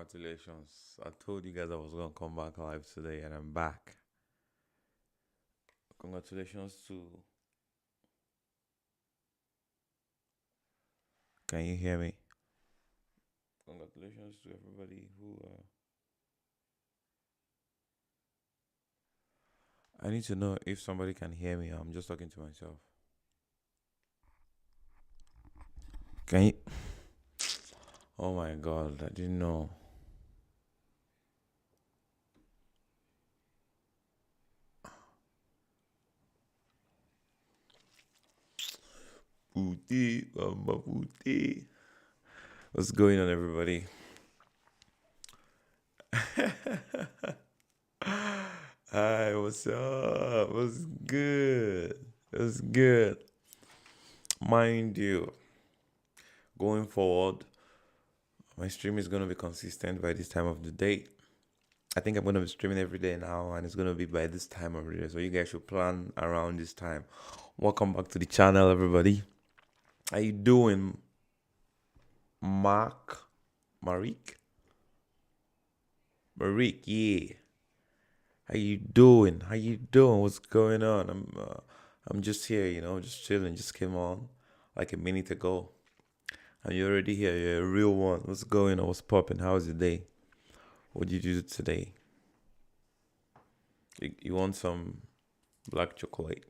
Congratulations. I told you guys I was going to come back live today, and I'm back. Congratulations to. Can you hear me? Congratulations to everybody who. I need to know if somebody can hear me. I'm just talking to myself. Can you? Oh my god, I didn't know. Pooty, Mama Pooty. What's going on, everybody? Hi, what's up? What's good? What's good? Mind you, going forward, my stream is going to be consistent by this time of the day. I think I'm going to be streaming every day now, and it's going to be by this time of the day. So you guys should plan around this time. Welcome back to the channel, everybody. How you doing, Marik? Marik, yeah. How you doing? How you doing? What's going on? I'm just here, just chilling. Just came on like a minute ago. And you're already here. You're a real one. What's going on? What's popping? How's your day? What did you do today? You want some black chocolate,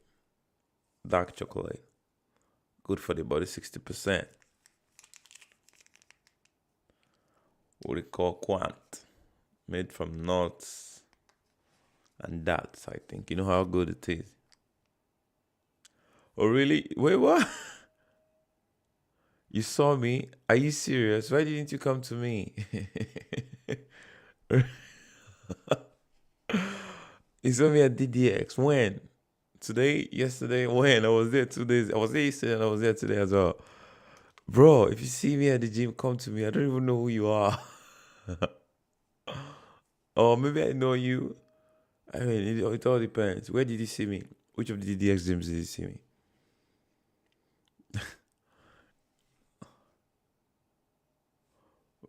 dark chocolate? Good for the body, 60%. What we call quant, made from nuts and dates. I think you know how good it is. Oh really? Wait, what? You saw me? Are you serious? Why didn't you come to me? You saw me at DDX. When? Today? Yesterday? When? I was there 2 days. I was there yesterday and I was there today as well. Bro, if you see me at the gym, come to me. I don't even know who you are. Or maybe I know you. I mean, it all depends. Where did you see me? Which of the DDX gyms did you see me?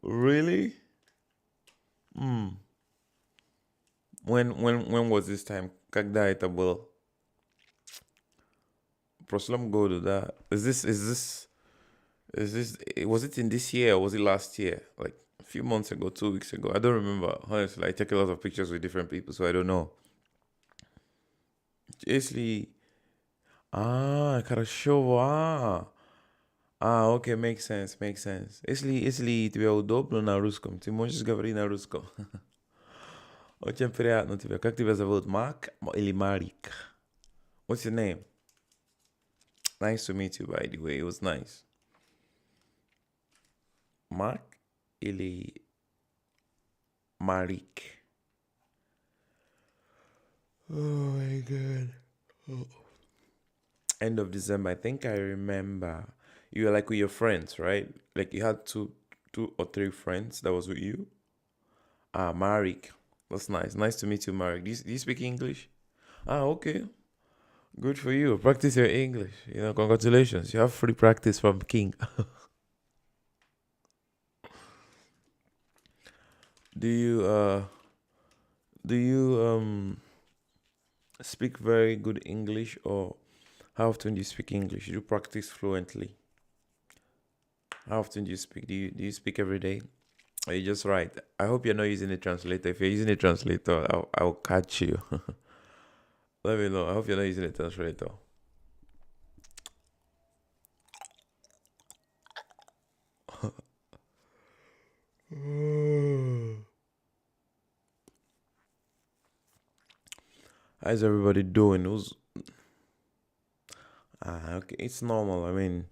Really? Hmm. When was this time? Когда это было? Просто go to that. Was it in this year or was it last year? Like a few months ago, 2 weeks ago? I don't remember. Honestly, I take a lot of pictures with different people, so I don't know. Если... хорошо, окей, makes sense, makes sense. Если тебе удобно на русском, ты можешь говорить на русском. Очень приятно тебя. Как тебя зовут? Мак или Марик? What's your name? Nice to meet you, by the way. It was nice. Mark или Marik? Oh my god. Oh. End of December, I think I remember. You were like with your friends, right? Like you had two or three friends that was with you. Marik. That's nice. Nice to meet you, Marik. Do you speak English? Okay. Good for you. Practice your English. Congratulations. You have free practice from King. Do you speak very good English, or how often do you speak English? Do you practice fluently? How often do you speak? Do you speak every day? Or you just write? I hope you're not using a translator. If you're using a translator, I'll catch you. Let me know. I hope you're not using a translator. How's everybody doing? Okay, it's normal. I mean,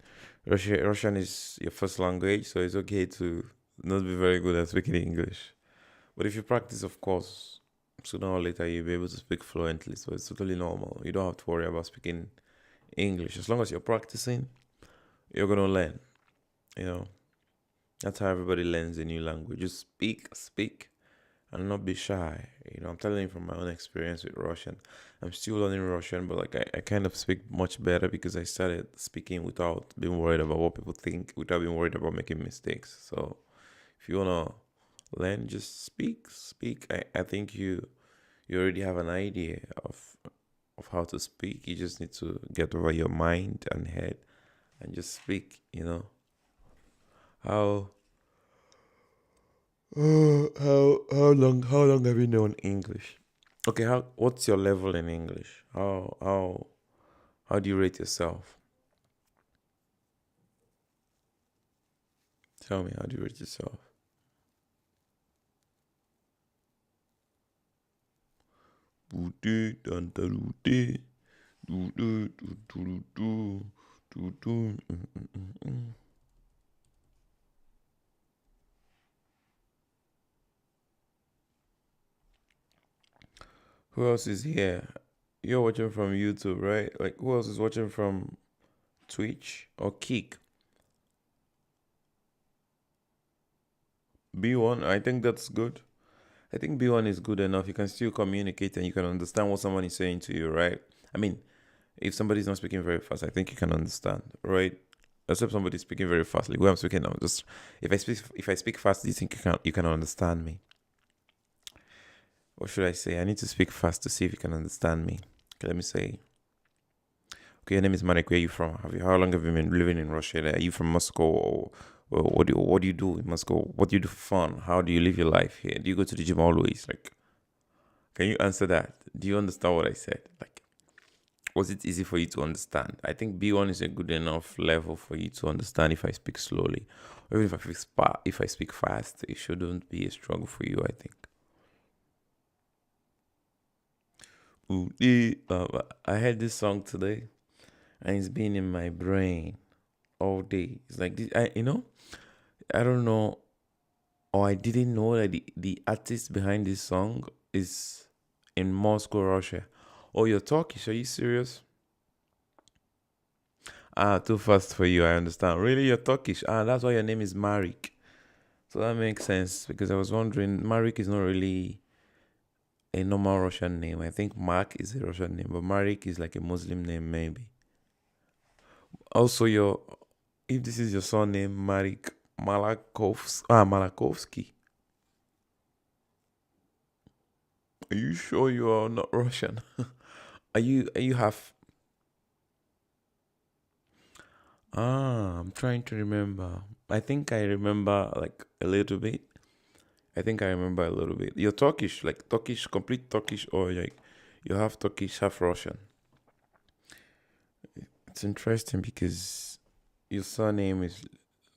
Russian is your first language, so it's okay to not be very good at speaking English. But if you practice, of course, sooner or later you'll be able to speak fluently. So it's totally normal. You don't have to worry about speaking English. As long as you're practicing, you're gonna learn. You know, that's how everybody learns a new language. Just speak, and not be shy. I'm telling you from my own experience with Russian. I'm still learning Russian, but like I kind of speak much better because I started speaking without being worried about what people think, without being worried about making mistakes. So if you wanna learn, just speak. I think you already have an idea of how to speak. You just need to get over your mind and head and just speak, How how long have you known English? Okay, what's your level in English? How do you rate yourself? Tell me, how do you rate yourself? Who else is here? You're watching from YouTube, right? Like, who else is watching from Twitch or Kick? B1, I think that's good. I think B1 is good enough. You can still communicate and you can understand what someone is saying to you, right? I mean, if somebody's not speaking very fast, I think you can understand, right? Except somebody's speaking very fast. Like where I'm speaking now, just if I speak fast, do you think you can understand me? What should I say? I need to speak fast to see if you can understand me. Okay, let me say. Okay, your name is Marek. Where are you from? How long have you been living in Russia? Are you from Moscow, or what do you do in Moscow? What do you do for fun? How do you live your life here? Do you go to the gym always? Like, can you answer that? Do you understand what I said? Like, was it easy for you to understand? I think B1 is a good enough level for you to understand if I speak slowly, or even if I speak fast. It shouldn't be a struggle for you, I think. I heard this song today, and it's been in my brain all day. It's like this, I don't know, or I didn't know that the artist behind this song is in Moscow, Russia. Oh, you're Turkish? Are you serious? Ah, too fast for you. I understand. Really, you're Turkish? Ah, that's why your name is Marik. So that makes sense because I was wondering, Marik is not really a normal Russian name. I think Mark is a Russian name, but Marik is like a Muslim name, maybe. Also, if this is your surname, Marik Malakovsky. Are you sure you are not Russian? Are you half? I'm trying to remember. I think I remember like a little bit. I think I remember a little bit. You're Turkish, like Turkish, complete Turkish, or like you have Turkish, half Russian. It's interesting because your surname is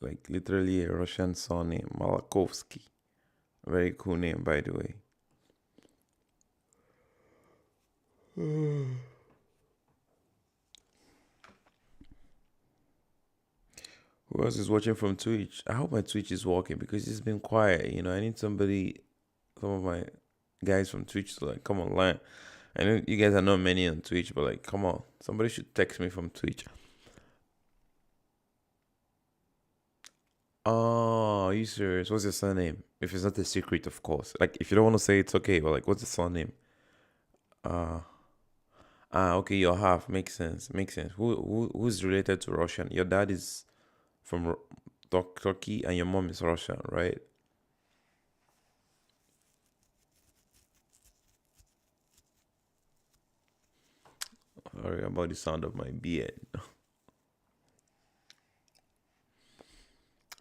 like literally a Russian surname, Malakovsky. Very cool name, by the way. Who else is watching from Twitch? I hope my Twitch is working because it's been quiet. I need some of my guys from Twitch to like come online. I know you guys are not many on Twitch, but like, come on, somebody should text me from Twitch. Oh, are you serious? What's your surname? If it's not a secret, of course. Like, if you don't want to say it's okay, but like, what's the surname? Uh, okay, your half makes sense. Makes sense. Who's related to Russian? Your dad is from Turkey, and your mom is Russian, right? Sorry about the sound of my beard.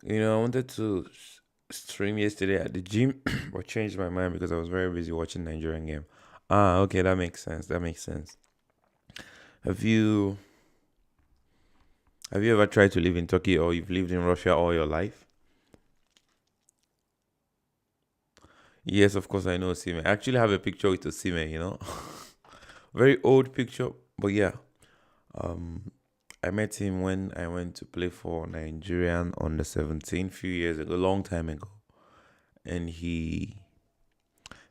I wanted to stream yesterday at the gym, but changed my mind because I was very busy watching Nigerian game. Okay, that makes sense. That makes sense. Have you have you ever tried to live in Turkey, or you've lived in Russia all your life? Yes, of course I know Osime. I actually have a picture with Osime. Very old picture, but yeah. Um, I met him when I went to play for Nigerian under 17 few years ago, a long time ago, and I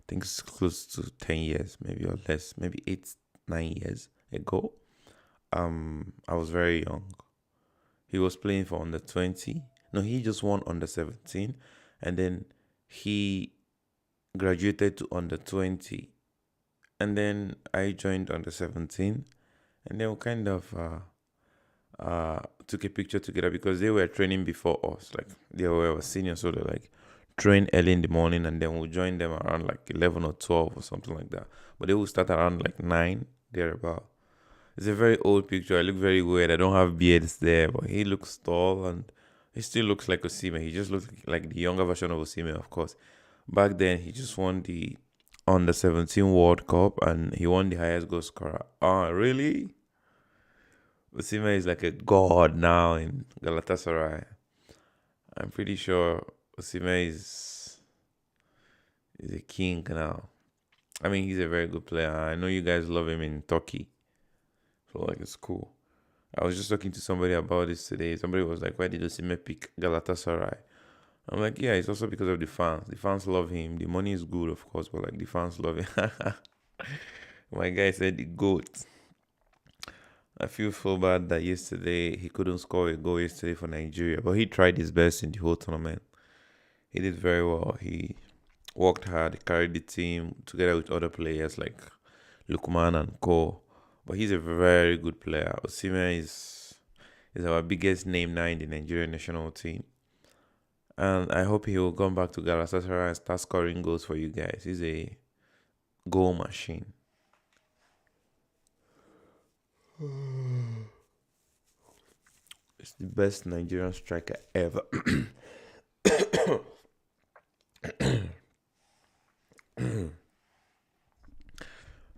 think it's close to 10 years, maybe or less, maybe 8, 9 years ago. I was very young. He was playing for under 20. No, he just won under 17, and then he graduated to under 20, and then I joined under 17, and then we kind of took a picture together because they were training before us. Like they were seniors, so they like train early in the morning, and then we'll join them around like 11 or 12 or something like that. But they will start around like 9, thereabout. It's a very old picture. I look very weird. I don't have beards there, but he looks tall and he still looks like Osimhen. He just looks like the younger version of Osimhen, of course. Back then, he just won the under 17 World Cup and he won the highest goal scorer. Ah, really? Osimhen is like a god now in Galatasaray. I'm pretty sure Osimhen is a king now. I mean, he's a very good player. I know you guys love him in Turkey, so like it's cool. I was just talking to somebody about this today. Somebody was like, "Why did Osimhen pick Galatasaray?" I'm like, "Yeah, it's also because of the fans. The fans love him. The money is good, of course, but like the fans love him." My guy said the goat. I feel so bad that yesterday he couldn't score a goal yesterday for Nigeria, but he tried his best in the whole tournament. He did very well. He worked hard, carried the team together with other players like Lukman and Co. But he's a very good player. Osimhen is our biggest name now in the Nigerian national team. And I hope he will come back to Galatasaray and start scoring goals for you guys. He's a goal machine. It's the best Nigerian striker ever.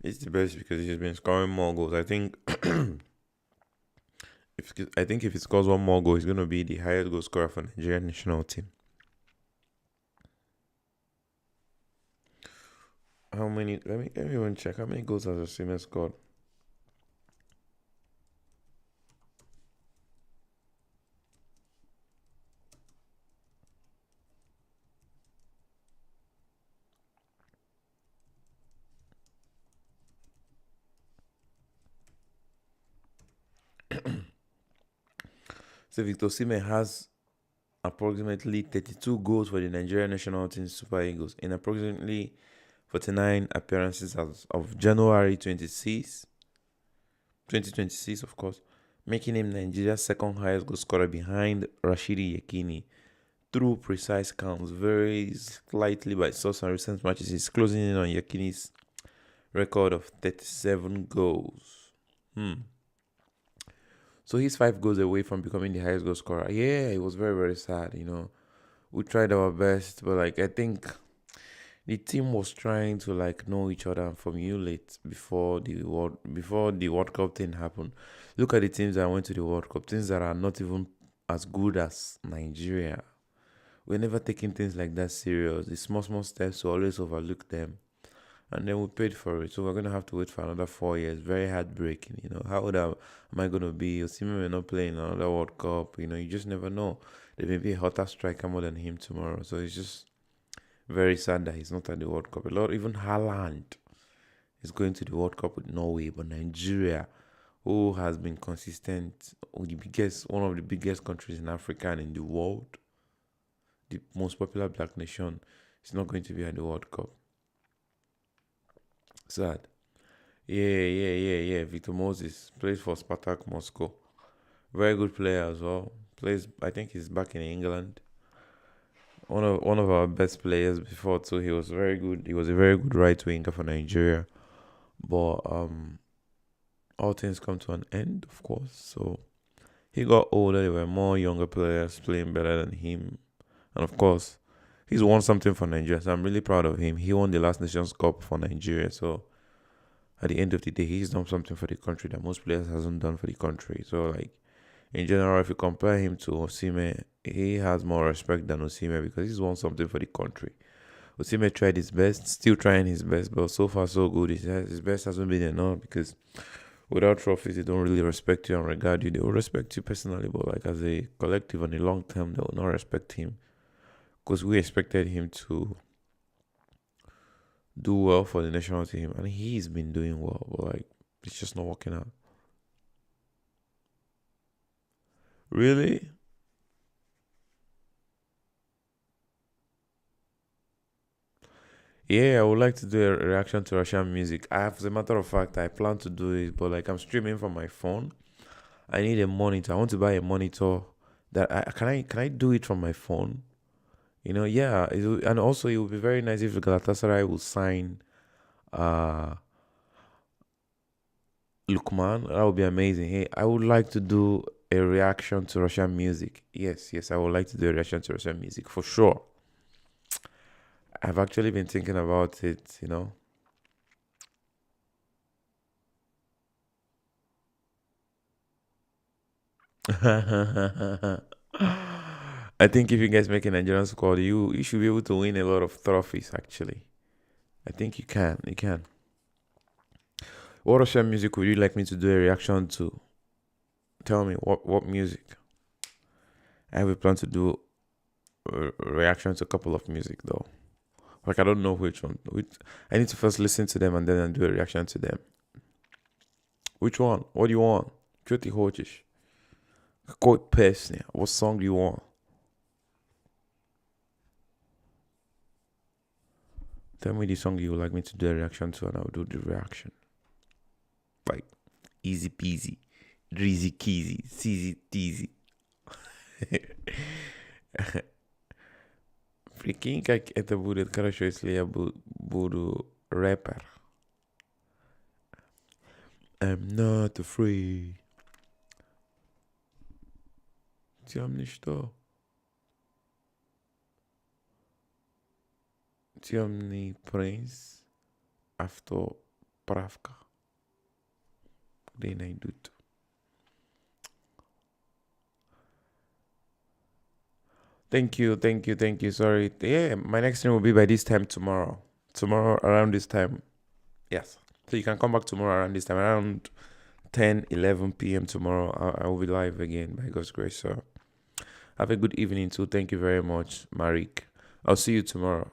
It's the best because he's been scoring more goals. If he scores one more goal, he's gonna be the highest goal scorer for Nigerian national team. How many? Let me even check. How many goals has Osimhen scored? So Victor Osimhen has approximately 32 goals for the Nigerian national team Super Eagles in approximately 49 appearances as of January 26, 2026, of course, making him Nigeria's second highest goal scorer behind Rashidi Yekini. Through precise counts, very slightly by source and recent matches, he's closing in on Yekini's record of 37 goals. So he's 5 goals away from becoming the highest goal scorer. Yeah, it was very, very sad, We tried our best, but like I think the team was trying to like know each other and formulate before the World Cup thing happened. Look at the teams that went to the World Cup, teams that are not even as good as Nigeria. We're never taking things like that serious. The small steps, we always overlook them. And then we paid for it. So we're going to have to wait for another 4 years. Very heartbreaking, How old am I going to be? Osimhen may not play in another World Cup. You just never know. There may be a hotter striker more than him tomorrow. So it's just very sad that he's not at the World Cup. Even Haaland is going to the World Cup with Norway. But Nigeria, who has been consistent, one of the biggest countries in Africa and in the world, the most popular black nation, is not going to be at the World Cup. Sad. Yeah. Victor Moses plays for Spartak Moscow. Very good player as well. I think he's back in England. One of our best players before too. He was very good. He was a very good right winger for Nigeria. But all things come to an end, of course. So he got older. There were more younger players playing better than him. And of course, he's won something for Nigeria. So I'm really proud of him. He won the last Nations Cup for Nigeria. So at the end of the day, he's done something for the country that most players hasn't done for the country. So like in general, if you compare him to Osimhen, he has more respect than Osimhen because he's won something for the country. Osimhen tried his best, still trying his best, but so far so good. His best hasn't been enough because without trophies, they don't really respect you and regard you. They will respect you personally, but like as a collective on the long term, they will not respect him because we expected him to do well for the national team, and he's been doing well, but like it's just not working out. Really? Yeah, I would like to do a reaction to Russian music. As a matter of fact, I plan to do it, but like I'm streaming from my phone. I need a monitor. I want to buy a monitor that can I do it from my phone? Yeah, and also it would be very nice if Galatasaray will sign uh Lukman. That would be amazing. Hey, I would like to do a reaction to Russian music. Yes, yes, I would like to do a reaction to Russian music for sure. I've actually been thinking about it. I think if you guys make a Nigerian squad, you should be able to win a lot of trophies. Actually, I think you can. You can. What Russian music would you like me to do a reaction to? Tell me what music. I have a plan to do a reaction to a couple of music though. Like I don't know which one. I need to first listen to them and then do a reaction to them. Which one? What do you want? Что ты хочешь? Какой песня? What song do you want? Tell me the song you would like me to do a reaction to, and I'll do the reaction. Like easy peasy, breezy keezy, easy teasy. Прикинь, как это будет хорошо, если я буду рэпер. I'm not afraid. Темный что? Темный принц. Автоправка. Где найдут? Thank you, thank you, thank you. Sorry. Yeah, my next stream will be by this time tomorrow. Tomorrow around this time. Yes. So you can come back tomorrow around this time. Around 10, 11 p.m. tomorrow. I will be live again by God's grace. So have a good evening too. Thank you very much, Marik. I'll see you tomorrow.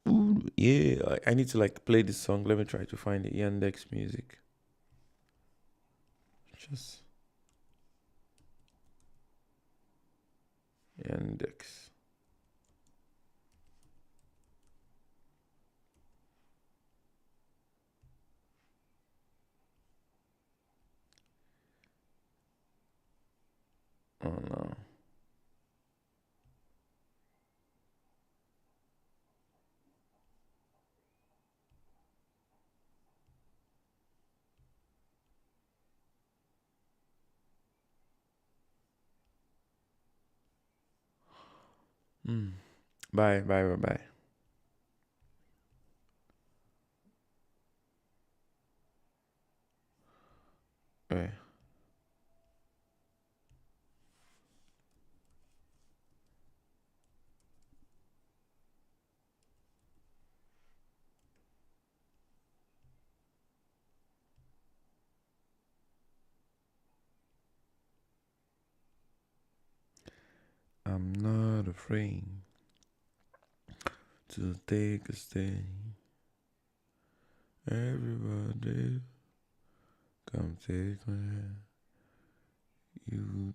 Ooh, yeah, I need to like play this song. Let me try to find it. Yandex music. Just Yandex. Oh no. Bye, bye, bye, bye. Bye. I'm not afraid to take a stand. Everybody, come take my hand. You,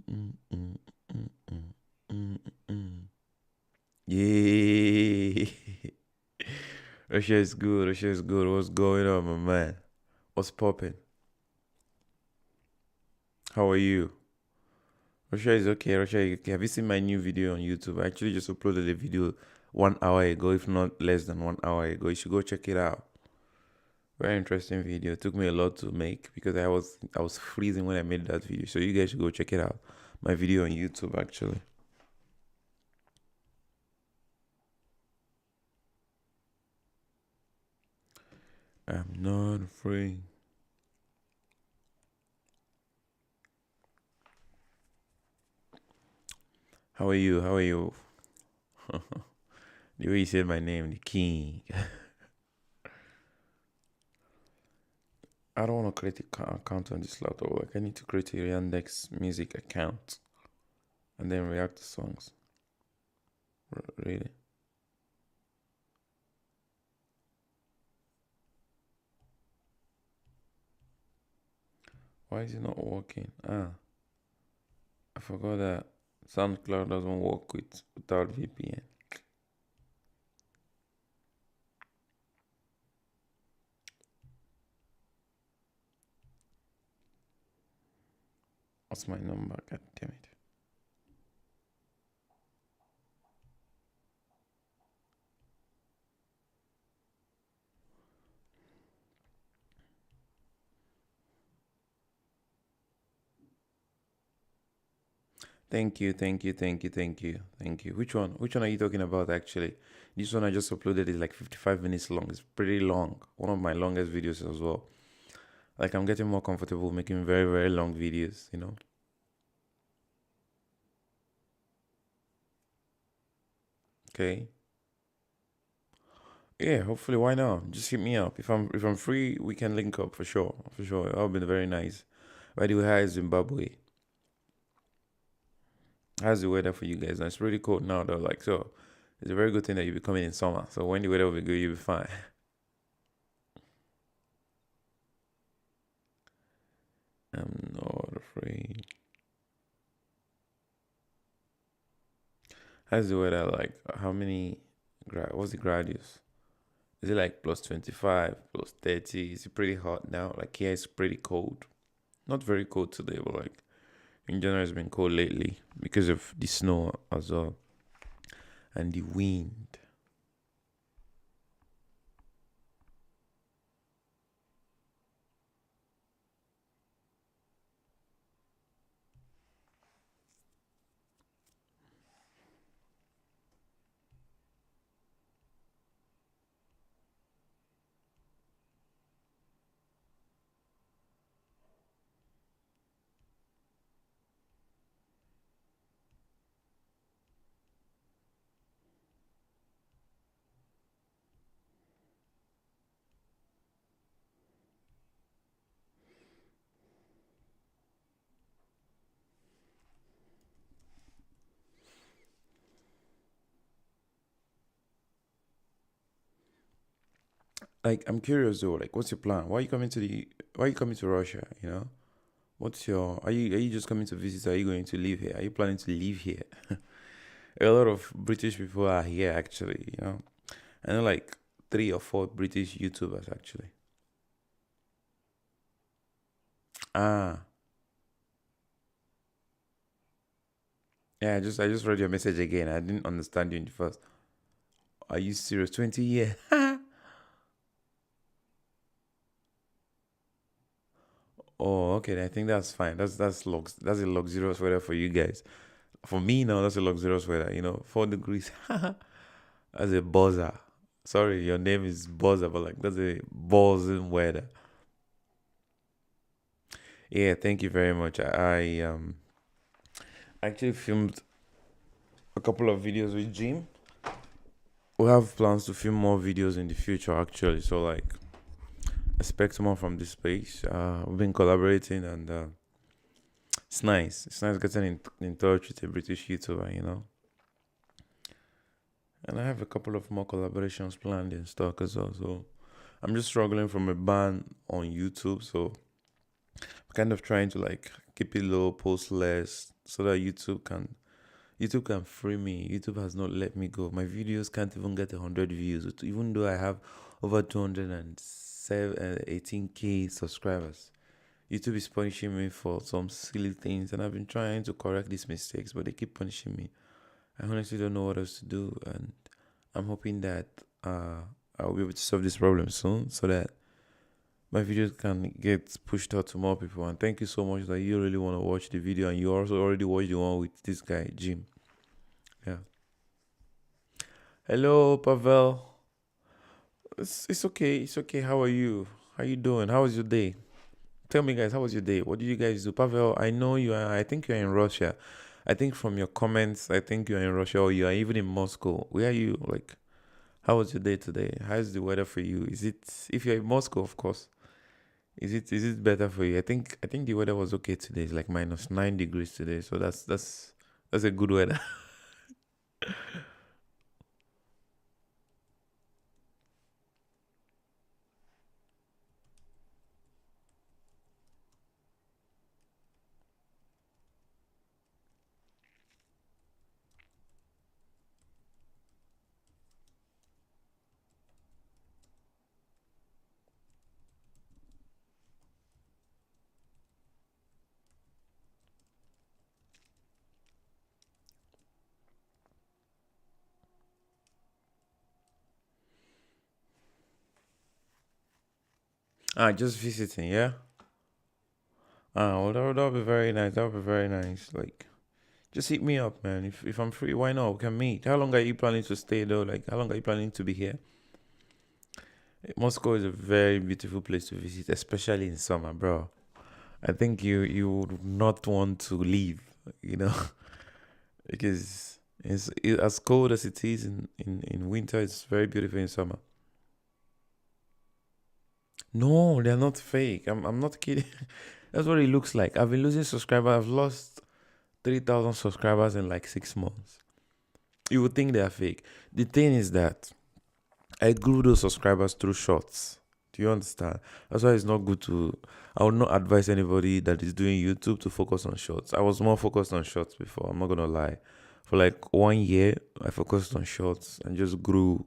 Yeah. Russia is good. Russia is good. What's going on, my man? What's popping? How are you? Russia is okay. Russia is okay. Have you seen my new video on YouTube? I actually just uploaded a video 1 hour ago, if not less than 1 hour ago. You should go check it out. Very interesting video. It took me a lot to make because I was freezing when I made that video. So you guys should go check it out. My video on YouTube actually. I'm not afraid. How are you? How are you? The way you said my name, the king. I don't want to create an account on this laptop. Like I need to create a Yandex Music account and then react to songs. Really? Why is it not working? I forgot that SoundCloud doesn't work without VPN. What's my number? God damn it. Thank you, thank you, thank you, thank you, thank you. Which one? Which one are you talking about actually? This one I just uploaded is like 55 minutes long. It's pretty long. One of my longest videos as well. Like I'm getting more comfortable making very, very long videos, you know? Okay. Yeah, hopefully why not? Just hit me up. If I'm free, we can link up for sure. For sure. That'll be very nice. By the way, hi Zimbabwe. How's the weather for you guys? And it's really cold now though. Like so it's a very good thing that you'll be coming in summer. So when the weather will be good, you'll be fine. I'm not afraid. How's the weather like? How many what's the radius? Is it like plus 25, plus 30? Is it pretty hot now? Like here it's pretty cold. Not very cold today, but like in general it's been cold lately because of the snow as well and the wind. Like I'm curious though, like what's your plan? Why are you coming to Russia, you know? What's your are you just coming to visit or are you going to live here? Are you planning to live here? A lot of British people are here actually, you know. I know like three or four British YouTubers actually. Ah, yeah, I just read your message again. I didn't understand you in the first. Are you serious? 20 years? Oh, okay. I think that's fine. That's a luxurious weather for you guys. For me now, that's a luxurious weather. 4 degrees. That's a buzzer. Sorry, your name is buzzer, but like that's a buzzing weather. Yeah, thank you very much. I actually filmed a couple of videos with Jim. We have plans to film more videos in the future actually. So like expect more from this space. We've been collaborating and it's nice. It's nice getting in touch with a British YouTuber. And I have a couple of more collaborations planned in stock as well. So I'm just struggling from a ban on YouTube. So I'm kind of trying to like keep it low, post less, so that YouTube can free me. YouTube has not let me go. My videos can't even get 100 views, even though I have over 218K subscribers. YouTube is punishing me for some silly things, and I've been trying to correct these mistakes, but they keep punishing me. I honestly don't know what else to do, and I'm hoping that I'll be able to solve this problem soon, so that my videos can get pushed out to more people. And thank you so much that you really want to watch the video, and you also already watched the one with this guy Jim. Yeah. Hello, Pavel. It's okay. It's okay. How are you? How you doing? How was your day? Tell me, guys, how was your day? What did you guys do? Pavel, I know you are, I think you're in Russia. I think from your comments, I think you're in Russia or you are even in Moscow. Where are you? Like, how was your day today? How's the weather for you? If you're in Moscow, of course, is it better for you? I think the weather was okay today. It's like -9 degrees today. So that's a good weather. Just visiting, yeah? Well, that'll be very nice. That'll be very nice. Like, Just hit me up, man. If I'm free, why not? We can meet. How long are you planning to stay though? Like, how long are you planning to be here? Moscow is a very beautiful place to visit, especially in summer, bro. I think you would not want to leave, you know, because as cold as it is in winter, it's very beautiful in summer. No, they're not fake. I'm not kidding. That's what it looks like. I've been losing subscribers. I've lost 3,000 subscribers in like 6 months. You would think they are fake. The thing is that I grew those subscribers through shorts. Do you understand? That's why it's not good to. I would not advise anybody that is doing YouTube to focus on shorts. I was more focused on shorts before. I'm not gonna lie. For like 1 year, I focused on shorts and just grew.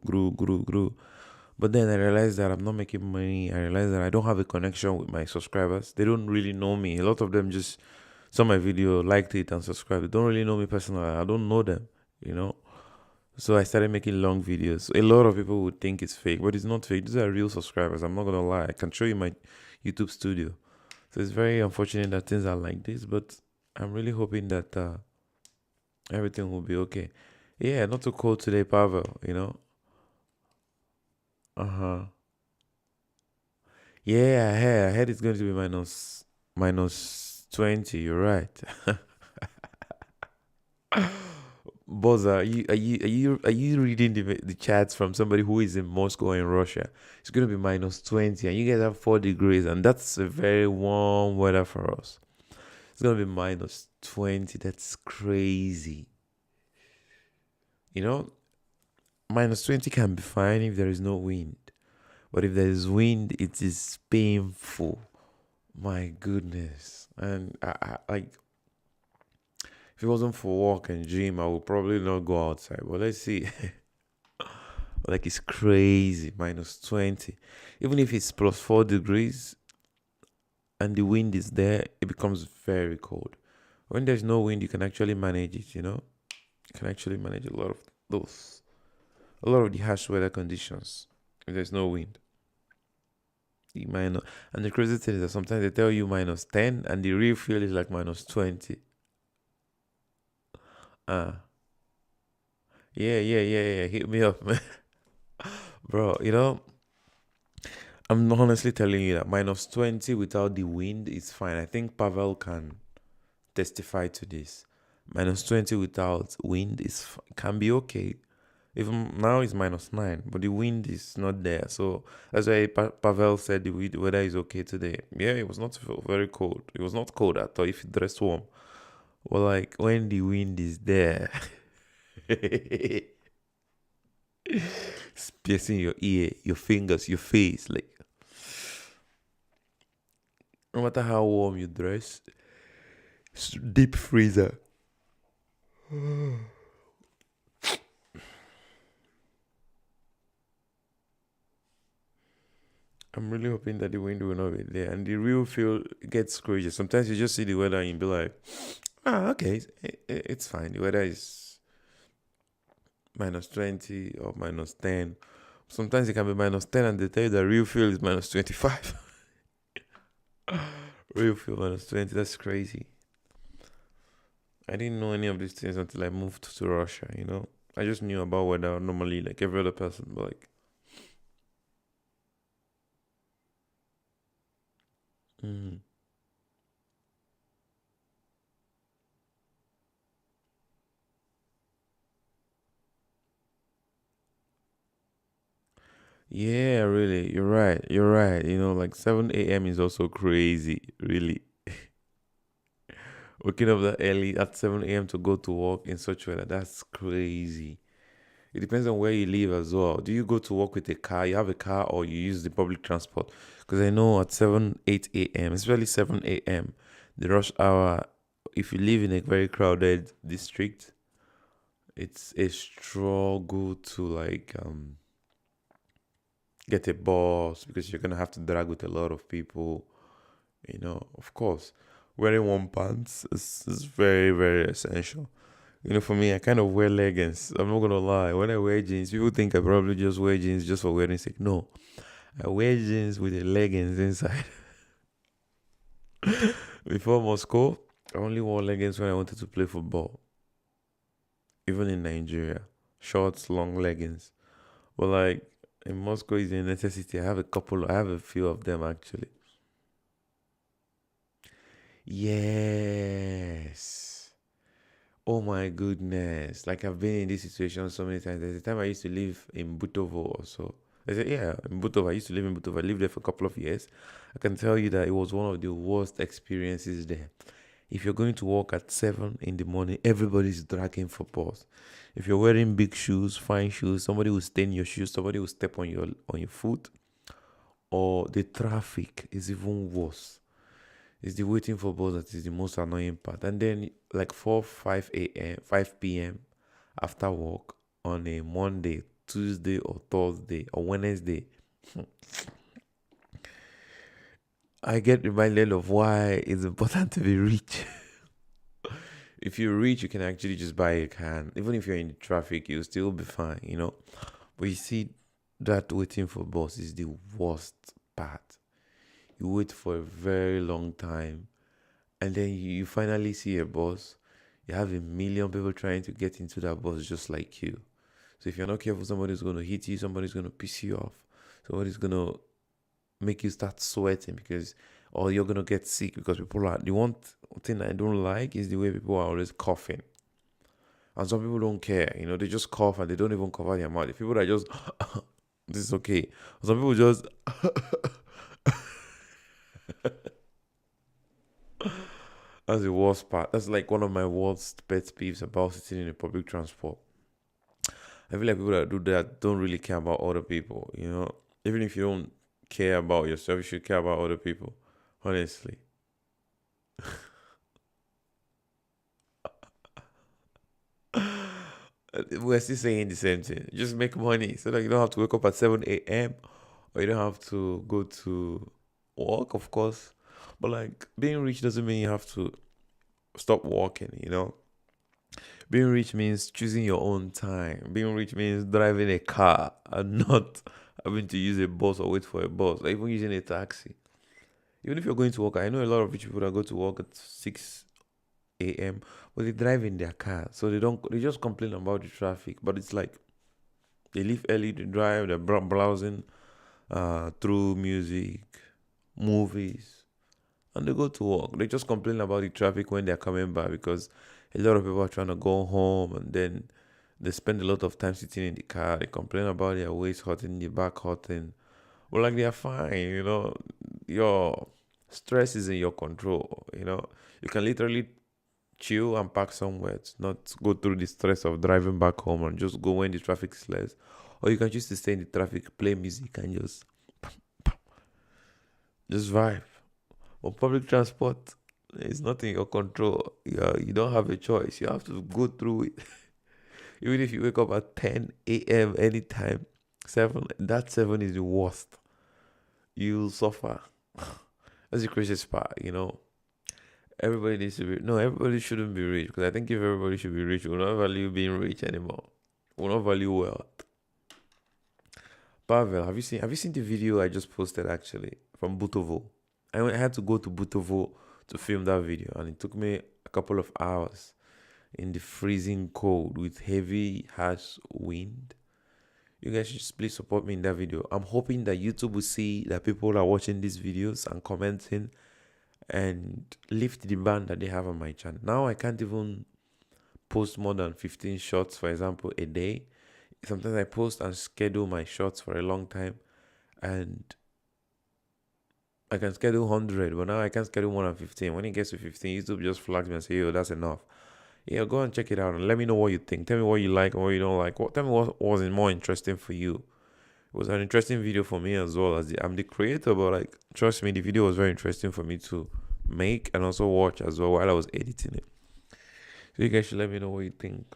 But then I realized that I'm not making money. I realized that I don't have a connection with my subscribers. They don't really know me. A lot of them just saw my video, liked it, and subscribed. They don't really know me personally. I don't know them, you know. So I started making long videos. A lot of people would think it's fake, but it's not fake. These are real subscribers. I'm not gonna lie. I can show you my YouTube studio. So it's very unfortunate that things are like this, but I'm really hoping that everything will be okay. Yeah, not too cold today, Pavel. You know. Uh huh. Yeah, I heard it's going to be minus 20. You're right. Boza, are you reading the chats from somebody who is in Moscow in Russia? It's gonna be minus 20, and you guys have 4 degrees, and that's a very warm weather for us. It's gonna be minus 20. That's crazy. You know, minus 20 can be fine if there is no wind, but if there is wind, it is painful. My goodness, and I like if it wasn't for work and gym, I would probably not go outside. But let's see. Like it's crazy, minus 20. Even if it's plus 4 degrees and the wind is there, it becomes very cold. When there's no wind, you can actually manage it, you know? You can actually manage a lot of the harsh weather conditions. If there's no wind. You might not. And the crazy thing is that sometimes they tell you minus 10 and the real feel is like minus 20. Ah, yeah. Hit me up, man. Bro, I'm honestly telling you that minus 20 without the wind is fine. I think Pavel can testify to this. Minus 20 without wind can be okay. Even now it's minus 9, but the wind is not there. So that's why Pavel said the weather is okay today. Yeah, it was not very cold. It was not cold at all if you dressed warm. But like when the wind is there, it's piercing your ear, your fingers, your face. Like no matter how warm you dress, it's deep freezer. I'm really hoping that the wind will not be there and the real feel gets crazy. Sometimes you just see the weather and you be like, okay, it's fine. The weather is minus 20 or minus 10. Sometimes it can be minus 10 and they tell you the real feel is minus 25. Real feel minus 20. That's crazy. I didn't know any of these things until I moved to Russia, you know? I just knew about weather normally, like every other person, but like, mm. Yeah, really, you're right. You're right. Like 7 a.m. is also crazy, really. Waking up that early at 7 a.m. to go to work in such weather, that's crazy. It depends on where you live as well. Do you go to work with a car? You have a car or you use the public transport? Because I know at 7, 8 a.m., especially 7 a.m., the rush hour, if you live in a very crowded district, it's a struggle to like get a bus because you're gonna have to drag with a lot of people. Of course, wearing warm pants is very, very essential. For me, I kind of wear leggings. I'm not gonna lie. When I wear jeans, people think I probably just wear jeans just for wearing sake. No, I wear jeans with the leggings inside. Before Moscow, I only wore leggings when I wanted to play football. even in Nigeria. Shorts, long leggings. But like in Moscow is a necessity. I have a few of them actually. Yes. Oh my goodness. Like I've been in this situation so many times. There's a time I used to live in Butovo also. I said, yeah, in Butovo. I used to live in Butovo. I lived there for a couple of years. I can tell you that it was one of the worst experiences there. If you're going to work at 7 in the morning, everybody's dragging for balls. If you're wearing big shoes, fine shoes, somebody will stain your shoes, somebody will step on your foot, or the traffic is even worse. It's the waiting for bus that is the most annoying part. And then like 4, 5 a.m., 5 p.m. after work on a Monday, Tuesday or Thursday or Wednesday, I get reminded of why it's important to be rich. If you're rich, you can actually just buy a can. Even if you're in the traffic, you'll still be fine. But you see, that waiting for bus is the worst part. You wait for a very long time, and then you finally see a bus. You have a million people trying to get into that bus just like you. So if you're not careful, somebody's going to hit you, somebody's going to piss you off, somebody's going to make you start sweating because, or you're going to get sick because people are, the one thing I don't like is the way people are always coughing. And some people don't care, they just cough and they don't even cover their mouth. The people that just, this is okay. Some people just, that's the worst part. That's like one of my worst pet peeves about sitting in a public transport. I feel like people that do that don't really care about other people. Even if you don't care about yourself, you should care about other people. Honestly. We're still saying the same thing. Just make money so that you don't have to wake up at 7 a.m. or you don't have to go to work, of course. But like being rich doesn't mean you have to stop working. Being rich means choosing your own time. Being rich means driving a car and not having to use a bus or wait for a bus, or even using a taxi. Even if you're going to work, I know a lot of rich people that go to work at 6 a.m., but they drive in their car. So they just complain about the traffic. But it's like they leave early, they drive, they're browsing through music, movies, and they go to work. They just complain about the traffic when they're coming back because a lot of people are trying to go home and then they spend a lot of time sitting in the car. They complain about their waist hurting, the back hurting. Well, like they're fine. Your stress is in your control. You can literally chill and park somewhere to not go through the stress of driving back home and just go when the traffic is less. Or you can choose to stay in the traffic, play music, and just vibe. But public transport is not in your control. You don't have a choice. You have to go through it. Even if you wake up at 10 a.m. anytime, 7, that 7 is the worst. You'll suffer. That's the craziest part. Everybody needs to be, no, everybody shouldn't be rich because I think if everybody should be rich, we'll not value being rich anymore. We'll not value wealth. Pavel, have you seen the video I just posted actually from Butovo? I had to go to Butovo to film that video, and it took me a couple of hours in the freezing cold with heavy, harsh wind. You guys should just please support me in that video. I'm hoping that YouTube will see that people are watching these videos and commenting and lift the ban that they have on my channel. Now I can't even post more than 15 shots, for example, a day. Sometimes I post and schedule my shots for a long time, and I can schedule 100, but now I can't schedule more than 15. When it gets to 15, YouTube just flags me and say, yo, that's enough. Yeah, go and check it out and let me know what you think. Tell me what you like and what you don't like. Tell me what was more interesting for you. It was an interesting video for me as well. I'm the creator, but like, trust me, the video was very interesting for me to make and also watch as well while I was editing it. So you guys should let me know what you think.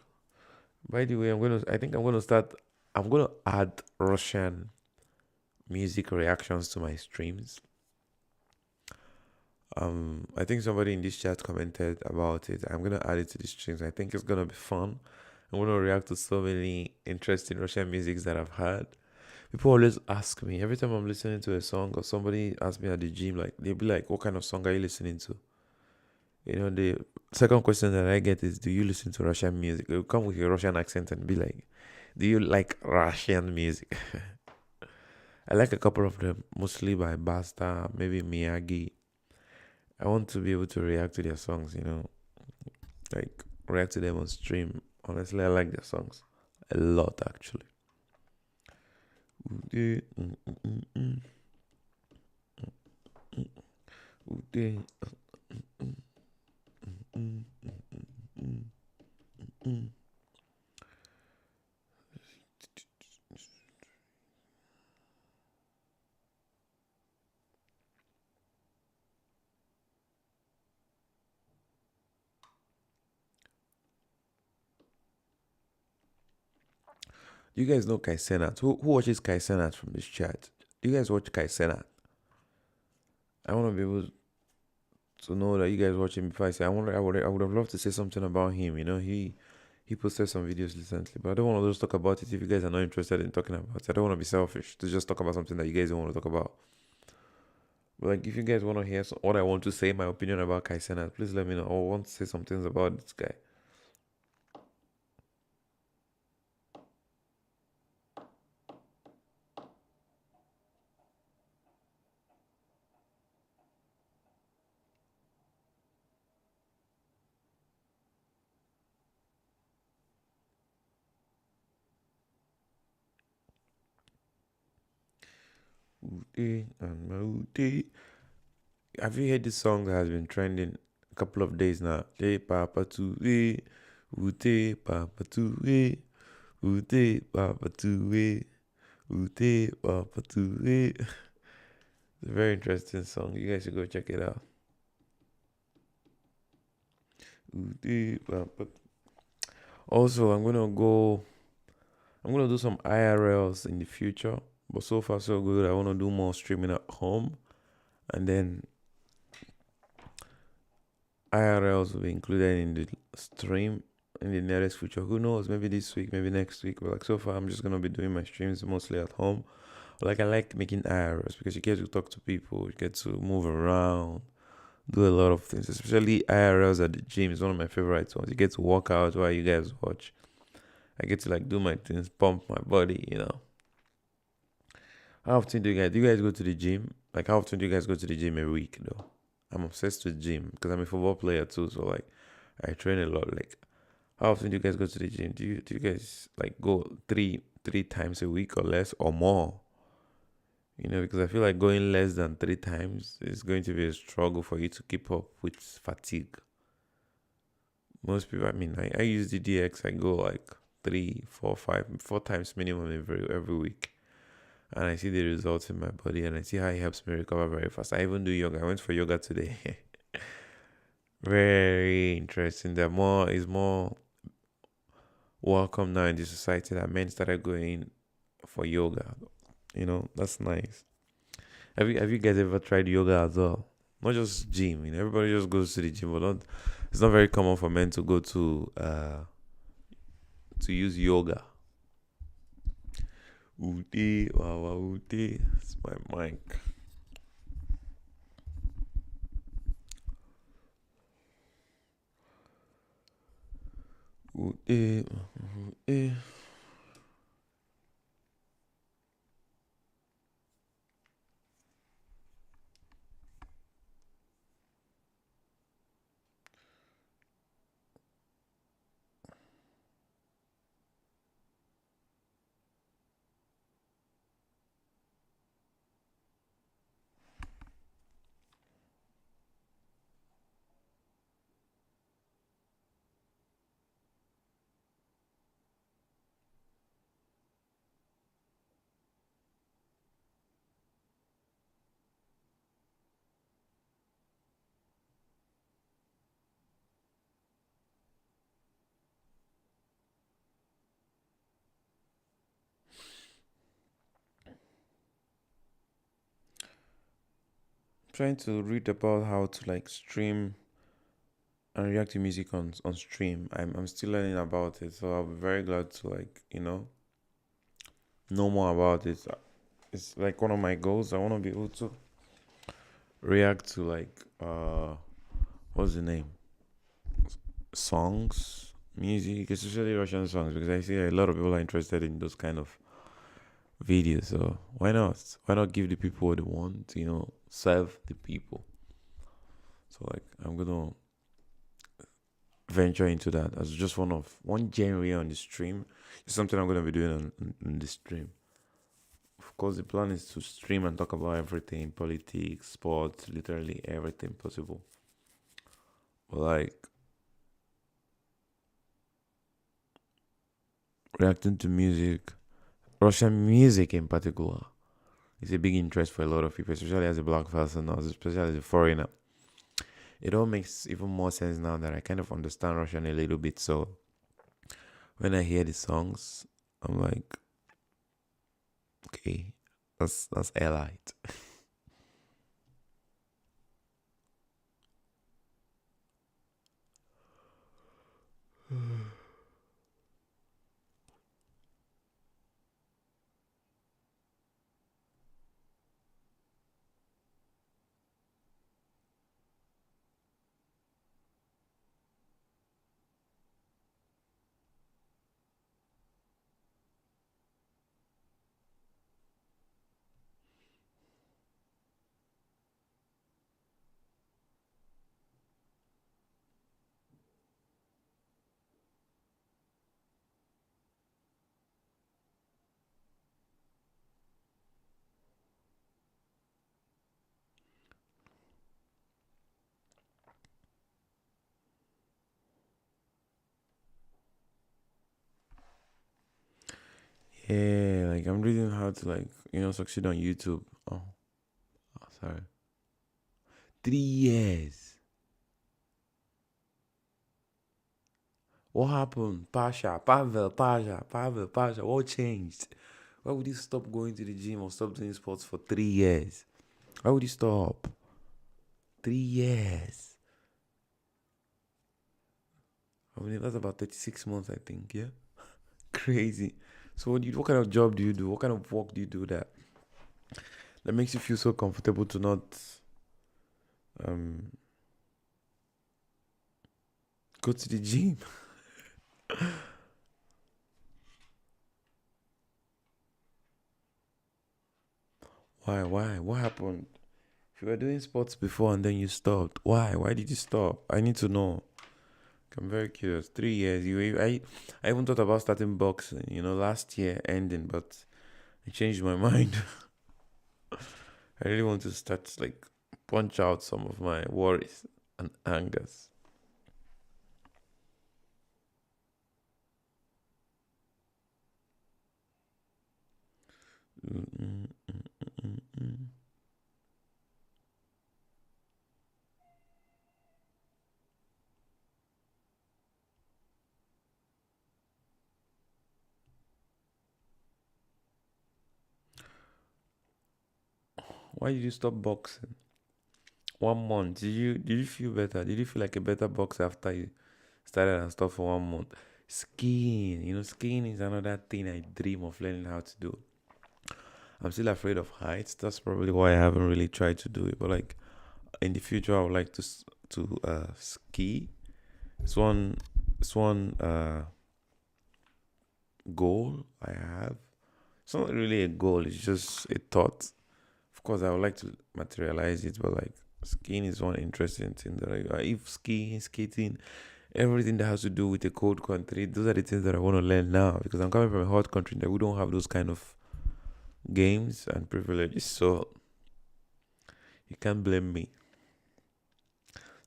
By the way, I think I'm gonna add Russian music reactions to my streams. I think somebody in this chat commented about it. I'm gonna add it to the streams. I think it's gonna be fun. I'm gonna react to so many interesting Russian musics that I've heard. People always ask me every time I'm listening to a song or somebody asks me at the gym, like they'll be like, "What kind of song are you listening to?" The second question that I get is, do you listen to Russian music? They'll come with a Russian accent and be like, do you like Russian music? I like a couple of them, mostly by Basta, maybe Miyagi. I want to be able to react to their songs, like react to them on stream. Honestly, I like their songs a lot, actually. Ude, mm, mm, mm, mm, ude, mm, mm, mm. You guys know Kai Senat? Who watches Kai Senat from this chat? Do you guys watch Kai Senat? I want to be able to know that you guys watch him before I say. I would have loved to say something about him. He posted some videos recently, but I don't want to just talk about it if you guys are not interested in talking about it. I don't want to be selfish to just talk about something that you guys don't want to talk about. But like, if you guys want to hear what I want to say, my opinion about Kai Cenat, please let me know. I want to say some things about this guy. Ute and Maute. Have you heard this song that has been trending a couple of days now? Papa tu Ute Papa tu Ute Papa tu Ute Papa tu It's a very interesting song. You guys should go check it out. Also, I'm gonna do some IRLs in the future. But so far so good. I wanna do more streaming at home. And then IRLs will be included in the stream in the nearest future. Who knows? Maybe this week, maybe next week. But like so far, I'm just gonna be doing my streams mostly at home. Like, I like making IRLs because you get to talk to people, you get to move around, do a lot of things. Especially IRLs at the gym is one of my favorite ones. You get to work out while you guys watch. I get to like do my things, pump my body. How often do you guys go to the gym? Like, how often do you guys go to the gym a week though? I'm obsessed with gym because I'm a football player too. So like, I train a lot. Like, how often do you guys go to the gym? Do you guys like go three times a week or less or more? Because I feel like going less than 3 times is going to be a struggle for you to keep up with fatigue. Most people, I mean, I use the DX. I go like 4 times minimum every week, and I see the results in my body, and I see how it helps me recover very fast. I even do yoga. I went for yoga today. Very interesting. There more is more welcome now in the society that men started going for yoga. That's nice. Have you guys ever tried yoga as well? Not just gym. Everybody just goes to the gym, but not. It's not very common for men to go to use yoga. Udi, wow, udi. It's my mic. Udi, udi. Trying to read about how to like stream and react to music on stream. I'm still learning about it, so I'll be very glad to like know more about it. It's like one of my goals. I want to be able to react to like what's the name? songs, music, especially Russian songs, because I see a lot of people are interested in those kind of videos. So why not? Why not give the people what they want? Serve the people. So like, I'm gonna venture into that as just one genre on the stream. It's something I'm gonna be doing on the stream. Of course, the plan is to stream and talk about everything: politics, sports, literally everything possible. But like reacting to music, Russian music in particular, is a big interest for a lot of people, especially as a black person, or especially as a foreigner. It all makes even more sense now that I kind of understand Russian a little bit. So when I hear the songs, I'm like, okay, that's Elite. Yeah, like I'm reading how to succeed on YouTube. Oh, sorry. 3 years. What happened? Pasha. What changed? Why would you stop going to the gym or stop doing sports for 3 years? Why would you stop? 3 years. I mean, that's about 36 months, I think. Yeah, crazy. So, what kind of job do you do? What kind of work do you do that makes you feel so comfortable to not um go to the gym? Why? Why? What happened? If you were doing sports before and then you stopped, why? Why did you stop? I need to know. I'm very curious. 3 years. I even thought about starting boxing. Last year ending, but I changed my mind. I really want to start like punch out some of my worries and angers. Mm, mm, mm, mm, mm. Why did you stop boxing? 1 month. Did you feel better? Did you feel like a better boxer after you started and stopped for 1 month? Skiing. Skiing is another thing I dream of learning how to do. I'm still afraid of heights. That's probably why I haven't really tried to do it. But like in the future, I would like to ski. It's one it's one goal I have. It's not really a goal. It's just a thought. Of course, I would like to materialize it, but like skiing is one interesting thing that if skiing, skating, everything that has to do with a cold country, those are the things that I want to learn now because I'm coming from a hot country that we don't have those kind of games and privileges. So you can't blame me.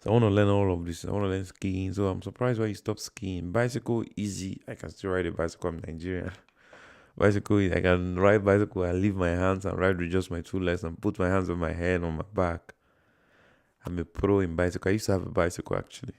So I want to learn all of this. I want to learn skiing. So I'm surprised why you stopped skiing. Bicycle easy. I can still ride a bicycle. I'm Nigerian. Bicycle, I can ride bicycle and leave my hands and ride with just my two legs and put my hands on my head on my back. I'm a pro in bicycle. I used to have a bicycle actually.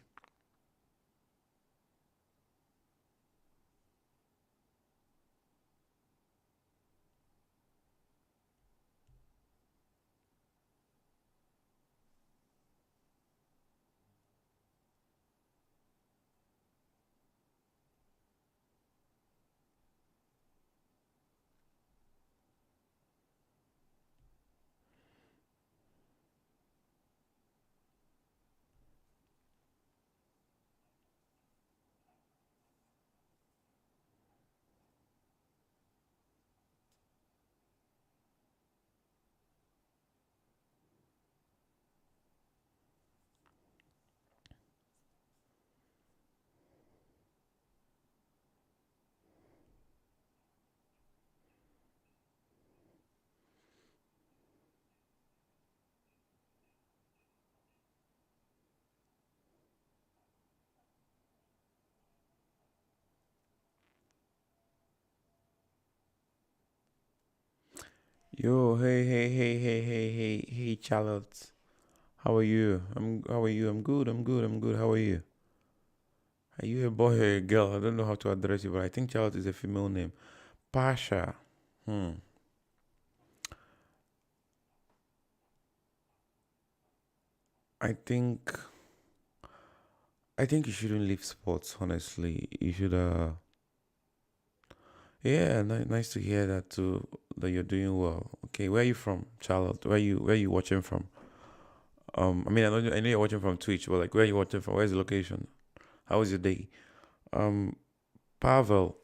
Yo, hey, Charlotte. How are you? How are you? I'm good. How are you? Are you a boy or a girl? I don't know how to address you, but I think Charlotte is a female name. Pasha. Hmm. I think I think you shouldn't leave sports, honestly. You should yeah, nice to hear that too, that you're doing well. Okay, where are you from, Charlotte? Where you watching from? I know you're watching from Twitch, but like where are you watching from? Where's the location? How was your day? Um, Pavel,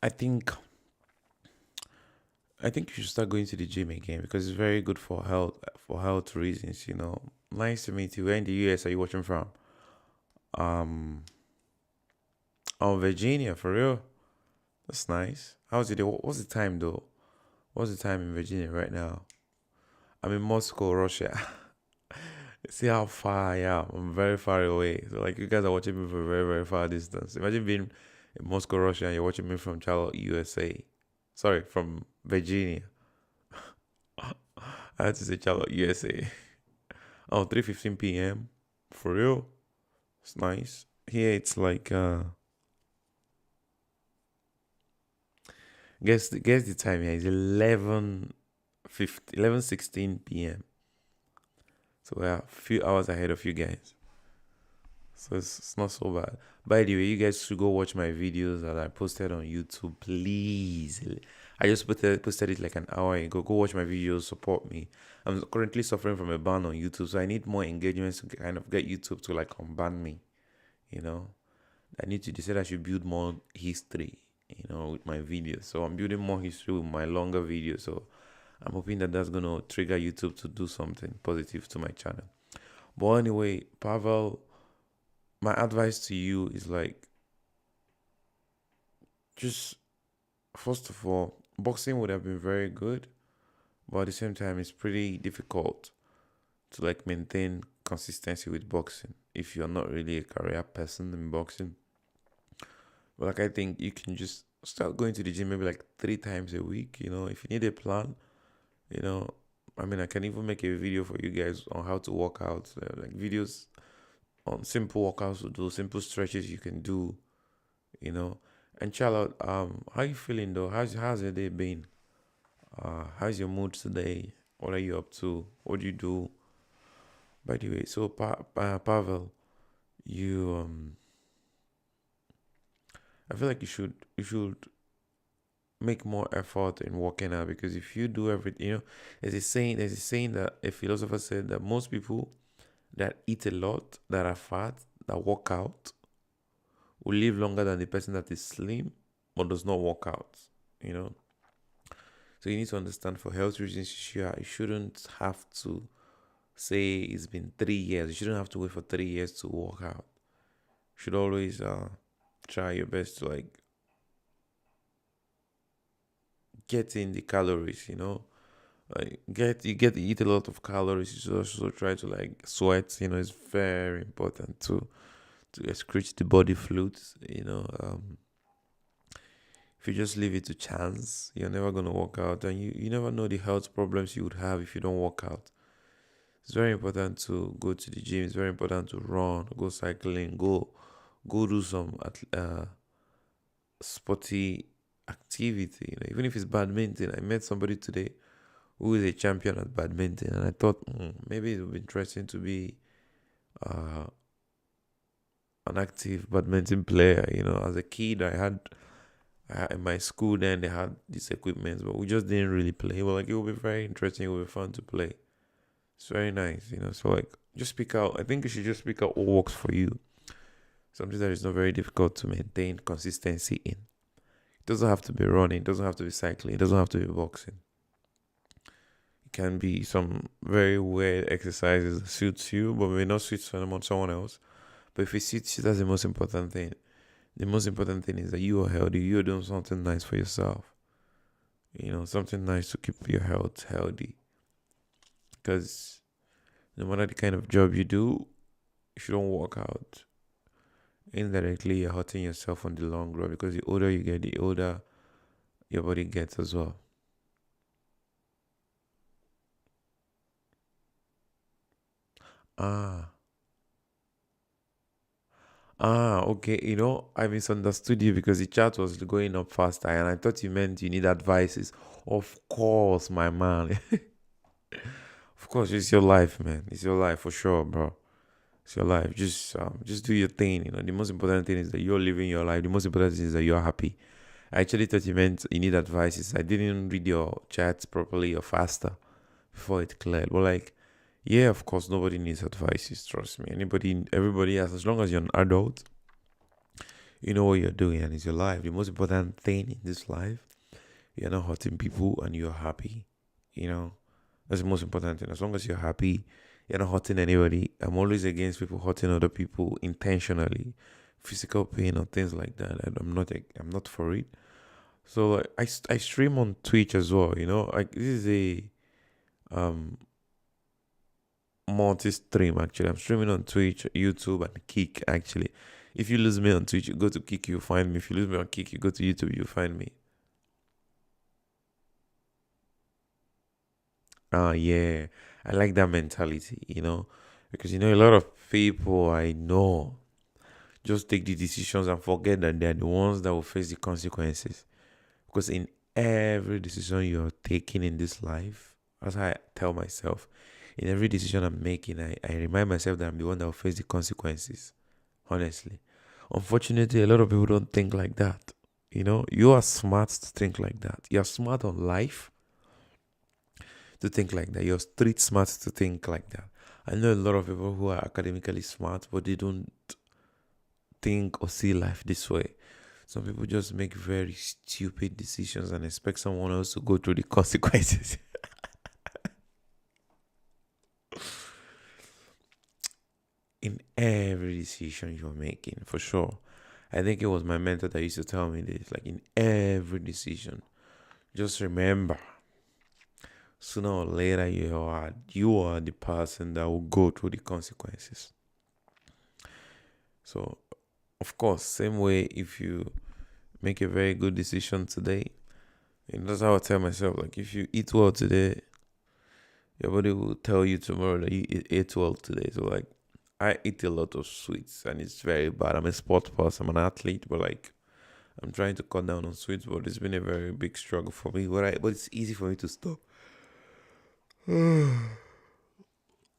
I think I think you should start going to the gym again because it's very good for health reasons, you know. Nice to meet you. Where in the US are you watching from? Um oh, Virginia, for real? That's nice. How's it? What's the time though? What's the time in Virginia right now? I'm in Moscow, Russia. See how far I am. I'm very far away. So like you guys are watching me from a very, very far distance. Imagine being in Moscow, Russia, and you're watching me from Charlotte, USA. Sorry, from Virginia. I had to say Charlotte, USA. Oh, 3:15 p.m. For real? It's nice. Here it's like guess the time here is 11:16 p.m. So we're a few hours ahead of you guys. So it's not so bad. By the way, you guys should go watch my videos that I posted on YouTube, please. I just posted it like an hour ago. Go watch my videos, support me. I'm currently suffering from a ban on YouTube, so I need more engagements to kind of get YouTube to like unban me. You know, they said I should build more history, you know, with my videos. So I'm building more history with my longer videos. So I'm hoping that that's gonna trigger YouTube to do something positive to my channel. But anyway, Pavel, my advice to you is like just first of all, boxing would have been very good, but at the same time, it's pretty difficult to like maintain consistency with boxing if you're not really a career person in boxing. But like I think you can just start going to the gym maybe like 3 times a week. You know, if you need a plan, you know, I can even make a video for you guys on how to work out, like videos on simple workouts to do, simple stretches you can do, you know. And Charlotte, how you feeling though? How's your day been? How's your mood today? What are you up to? What do you do? By the way, so Pavel, you I feel like you should make more effort in working out because if you do everything, you know, there's a saying that a philosopher said that most people that eat a lot, that are fat, that work out, will live longer than the person that is slim but does not work out. You know, so you need to understand for health reasons, you shouldn't have to say it's been 3 years. You shouldn't have to wait for 3 years to work out. You should always try your best to like get in the calories. You know, like you get to eat a lot of calories. You should also try to like sweat. You know, it's very important to excrete the body fluids. You know, if you just leave it to chance, you're never gonna work out, and you never know the health problems you would have if you don't work out. It's very important to go to the gym. It's very important to run, go cycling, go do some sporty activity. You know, even if it's badminton. I met somebody today who is a champion at badminton, and I thought maybe it would be interesting to be uh, an active badminton player. You know, as a kid, in my school then they had these equipments, but we just didn't really play. But like it would be very interesting. It would be fun to play. It's very nice, you know. So like, just pick out. I think you should just pick out what works for you. Something that is not very difficult to maintain consistency in. It doesn't have to be running. It doesn't have to be cycling. It doesn't have to be boxing. It can be some very weird exercises that suits you, but may not suit someone else. But if it suits you, that's the most important thing. The most important thing is that you are healthy. You are doing something nice for yourself. You know, something nice to keep your health healthy. Because no matter the kind of job you do, if you don't work out, indirectly you're hurting yourself on the long run because the older you get, the older your body gets as well. Ah, okay. I misunderstood you because the chat was going up faster, and I thought you meant you need advices. Of course, my man. Of course, it's your life, man. It's your life for sure, bro. It's your life. Just do your thing. The most important thing is that you're living your life. The most important thing is that you're happy. I actually thought you meant you need advices. I didn't read your chats properly or faster before it cleared. But like, yeah, of course, nobody needs advices. Trust me. Everybody has. As long as you're an adult, you know what you're doing, and it's your life. The most important thing in this life, you're not hurting people, and you're happy. You know, that's the most important thing. As long as you're happy, you're not hurting anybody. I'm always against people hurting other people intentionally, physical pain or things like that. I'm not for it. So like, I stream on Twitch as well. Like this is a um multi-stream actually. I'm streaming on Twitch, YouTube, and Kick actually. If you lose me on Twitch, you go to Kick, you'll find me. If you lose me on Kick, you go to YouTube, you'll find me. Yeah. I like that mentality. Because a lot of people I know just take the decisions and forget that they're the ones that will face the consequences. Because in every decision you're taking in this life, as I tell myself, in every decision I'm making, I remind myself that I'm the one that will face the consequences. Honestly. Unfortunately, a lot of people don't think like that. You are smart to think like that. You're smart on life to think like that. You're street smart to think like that. I know a lot of people who are academically smart, but they don't think or see life this way. Some people just make very stupid decisions and expect someone else to go through the consequences. In every decision you're making, for sure. I think it was my mentor that used to tell me this. Like in every decision, just remember, sooner or later you are the person that will go through the consequences. So, of course, same way if you make a very good decision today, and that's how I tell myself. Like if you eat well today, your body will tell you tomorrow that you ate well today. So like I eat a lot of sweets and it's very bad. I'm a sport person, I'm an athlete, but like I'm trying to cut down on sweets, but it's been a very big struggle for me. But it's easy for me to stop.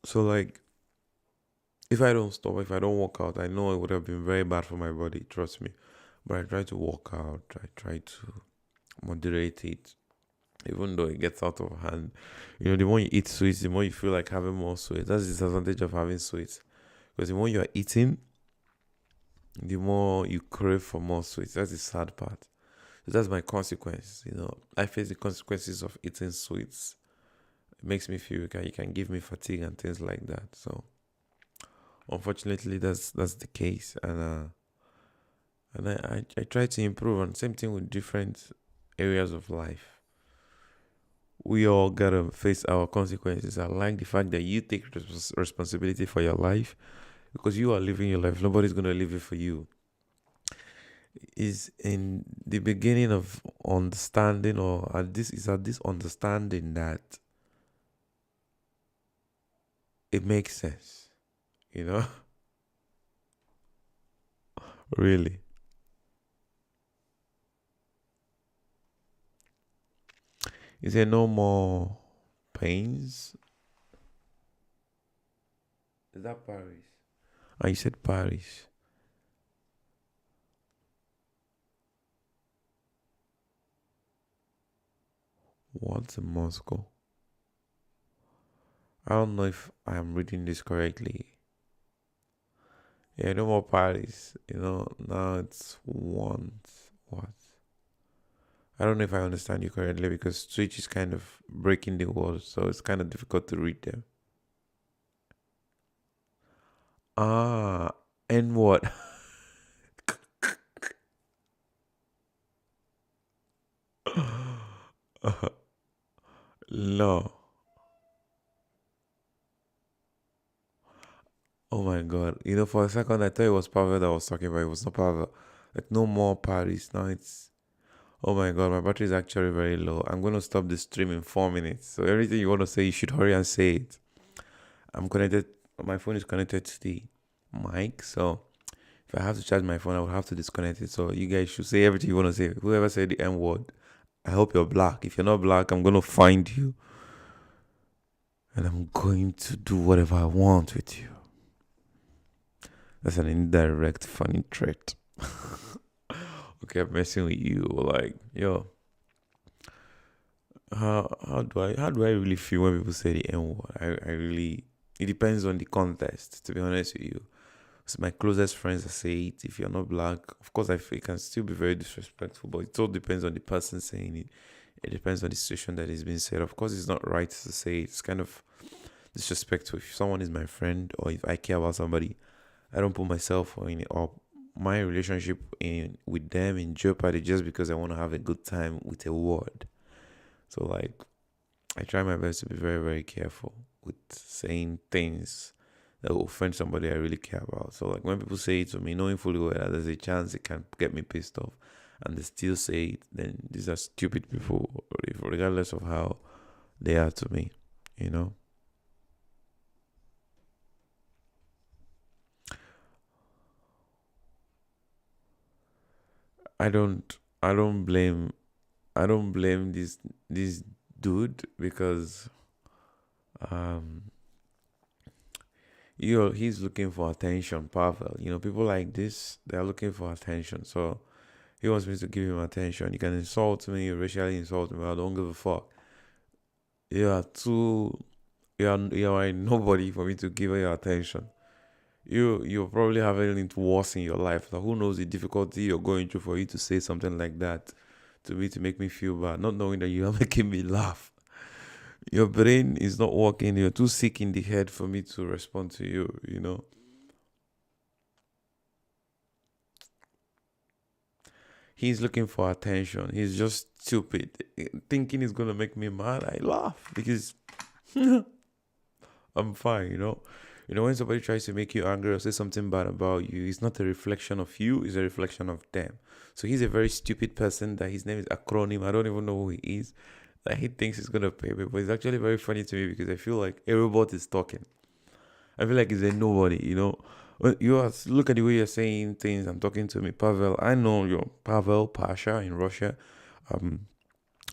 So like if I don't stop, if I don't work out, I know it would have been very bad for my body, trust me. But I try to work out, I try to moderate it, even though it gets out of hand. The more you eat sweets, the more you feel like having more sweets. That's the disadvantage of having sweets. Because the more you are eating, the more you crave for more sweets. That's the sad part. So that's my consequence. I face the consequences of eating sweets. It makes me feel okay. You can give me fatigue and things like that. So unfortunately, that's the case, and I try to improve. And same thing with different areas of life. We all gotta face our consequences. I like the fact that you take responsibility for your life because you are living your life. Nobody's gonna live it for you. Is in the beginning of understanding, or at this understanding that it makes sense. You know, really. Is there no more pains? Is that Paris? You said Paris. What's in Moscow? I don't know if I am reading this correctly. Yeah, no more Paris. Now it's want what? I don't know if I understand you correctly because Twitch is kind of breaking the walls, so it's kind of difficult to read them. And what? No. Oh my god. For a second I thought it was Pavel that was talking about. It was not Pavel. Like no more Paris. Now it's. Oh my god, my battery is actually very low. I'm gonna stop the stream in 4 minutes. So everything you want to say, you should hurry and say it. I'm connected my phone is connected to the mic, so if I have to charge my phone, I would have to disconnect it. So you guys should say everything you want to say. Whoever said the N word, I hope you're black. If you're not black, I'm gonna find you and I'm going to do whatever I want with you. That's an indirect funny threat. Okay, I'm messing with you. Like, yo, how do I really feel when people say the N word? I really, it depends on the context. To be honest with you, it's my closest friends that say it. If you're not black, of course, I feel it can still be very disrespectful, but it all depends on the person saying it. It depends on the situation that is being said. Of course, it's not right to say it. It's kind of disrespectful. If someone is my friend or if I care about somebody, I don't put myself or my relationship in with them in jeopardy just because I want to have a good time with a word. So like, I try my best to be very, very careful with saying things that will offend somebody I really care about. So like when people say it to me, knowing fully well that there's a chance it can get me pissed off, and they still say it, then these are stupid people, regardless of how they are to me. You know. I don't. I don't blame. I don't blame this dude because um he's looking for attention, Pavel. People like this, they're looking for attention. So he wants me to give him attention. You can insult me, you racially insult me, but I don't give a fuck. You are too you are a nobody for me to give you attention. You're probably having it worse in your life. So who knows the difficulty you're going through for you to say something like that to me to make me feel bad, not knowing that you are making me laugh. Your brain is not working. You're too sick in the head for me to respond to you. He's looking for attention. He's just stupid. Thinking he's gonna make me mad. I laugh because I'm fine. When somebody tries to make you angry or say something bad about you, it's not a reflection of you, it's a reflection of them. So he's a very stupid person that his name is acronym. I don't even know who he is. That he thinks he's gonna pay me. But it's actually very funny to me because I feel like a robot is talking. I feel like he's a nobody. When look at the way you're saying things and talking to me, Pavel. I know you're Pavel Pasha in Russia. Um,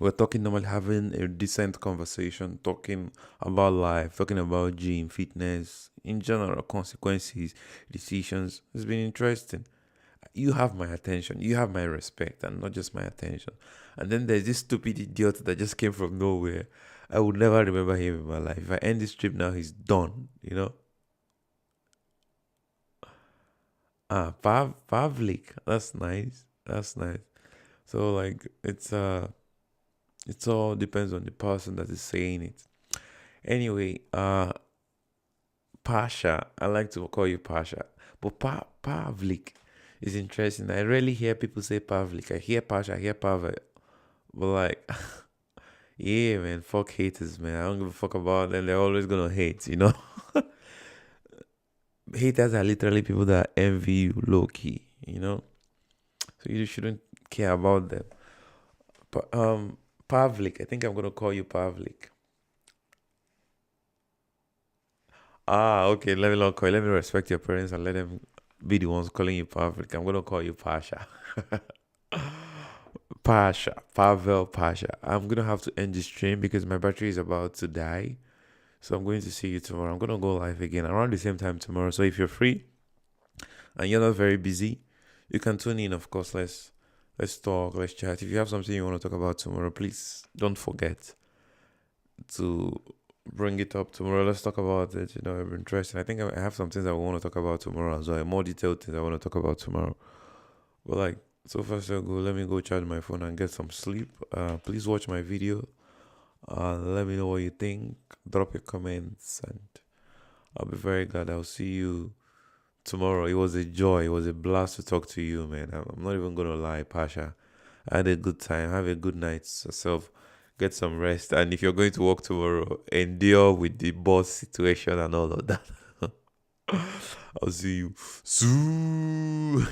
we're talking normally, having a decent conversation, talking about life, talking about gym, fitness, in general, consequences, decisions. It's been interesting. You have my attention, you have my respect, and not just my attention. And then there's this stupid idiot that just came from nowhere. I would never remember him in my life. If I end this trip now, he's done. Pavlik. That's nice. That's nice. So like it's all depends on the person that is saying it. Anyway, Pasha. I like to call you Pasha. But Pavlik is interesting. I rarely hear people say Pavlik. I hear Pasha, I hear Pavel. But like yeah, man, fuck haters, man. I don't give a fuck about them. They're always gonna hate. Haters are literally people that envy you low key. So you shouldn't care about them. But Pavlik, I think I'm gonna call you Pavlik. Okay, let me not call. Let me respect your parents and let them be the ones calling you Pavlik. I'm gonna call you Pasha. Pasha, Pavel Pasha. I'm gonna have to end this stream because my battery is about to die. So I'm going to see you tomorrow. I'm gonna go live again around the same time tomorrow. So if you're free and you're not very busy, you can tune in. Of course, let's talk, let's chat. If you have something you want to talk about tomorrow, please don't forget to bring it up tomorrow. Let's talk about it. It's interesting. I think I have some things I want to talk about tomorrow as well. More detailed things I want to talk about tomorrow. But like so far so good. Let me go charge my phone and get some sleep. Please watch my video. Let me know what you think. Drop your comments, and I'll be very glad. I'll see you tomorrow. It was a joy. It was a blast to talk to you, man. I'm not even gonna lie, Pasha. I had a good time. Have a good night yourself. Get some rest. And if you're going to work tomorrow, endure with the boss situation and all of that. I'll see you soon.